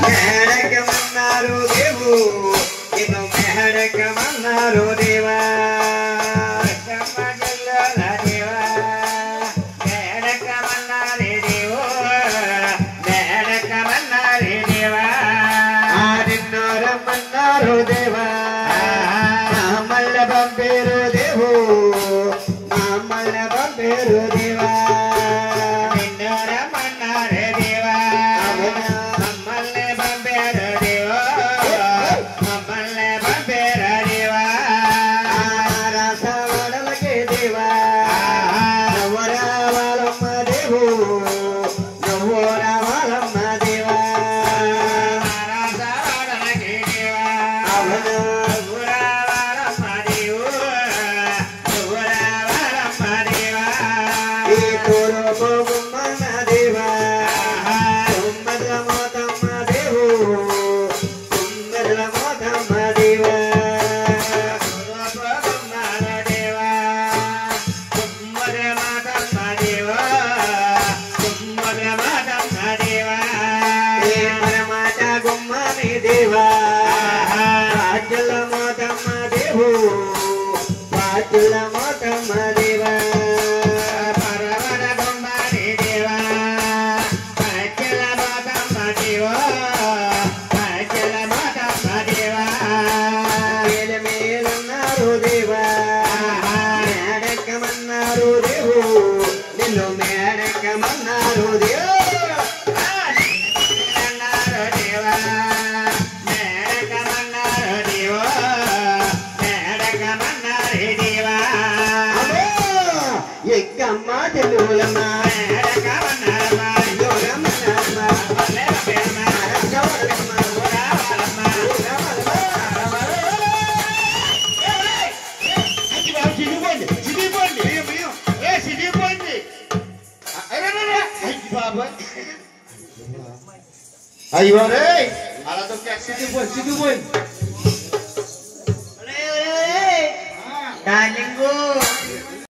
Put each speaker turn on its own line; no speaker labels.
మేడకమన్నారు దేవు నిన్ను మేడకమన్నారు దేవా దేవా మేడకమన్నారే దేవో మేడకమన్నారే దేవా నిన్ను రమ్మన్నారు దేవా మమ్మల్ని పంపేరు దేవు మమ్మల్ని పంపేరు దేవా నిన్ను రమ్మన్నారే దేవా మమ్మల్ని పంపేరు దేవో మమ్మల్ని పంపేరు దేవా రసవడలకి దేవా నువ్వు రావాలమ్మ దేవు నువ్వు రావాలమ్మ దేవా రసవడలకి దేవా నువ్వు రావాలమ్మ దేవు నువ్వు రావాలమ్మ దేవా ఈ తోరు గుమ్మన్న దేవా తుమ్మల మోతమ్మ దేవు తుమ్మల మోతమ్మ దేవా గుమ్మన దేవా తుమ్మల మోతమ్మ దేవా తుమ్మల మోతమ్మ దేవా ఏ పరమాత గుమ్మని దేవా పాచుల మోతమ్మ దేవు పాచుల మోతమ్మ దేవా పరమన గుమ్మని దేవా పాచుల మోతమ్మ దేవా పాచుల మోతమ్మ దేవా మేల మేలన్నారు దేవా మేడకమన్నారు దేవు నిన్ను మేడకమన్నారు దేవు అన్నారు దేవా మేడకమన్నారు దేవో మేడకమన్నారే దేవా ఎక్కమ్మ తెలుగులమ్మ మేడకమన్నారమ్మ యోగమన్నారమ్మ వల్లెరమ్మ రక్షవడలమ్మ రావాలమ్మ
అయ్యో రే అలా తో సిద్ధి పోయి
డార్లింగు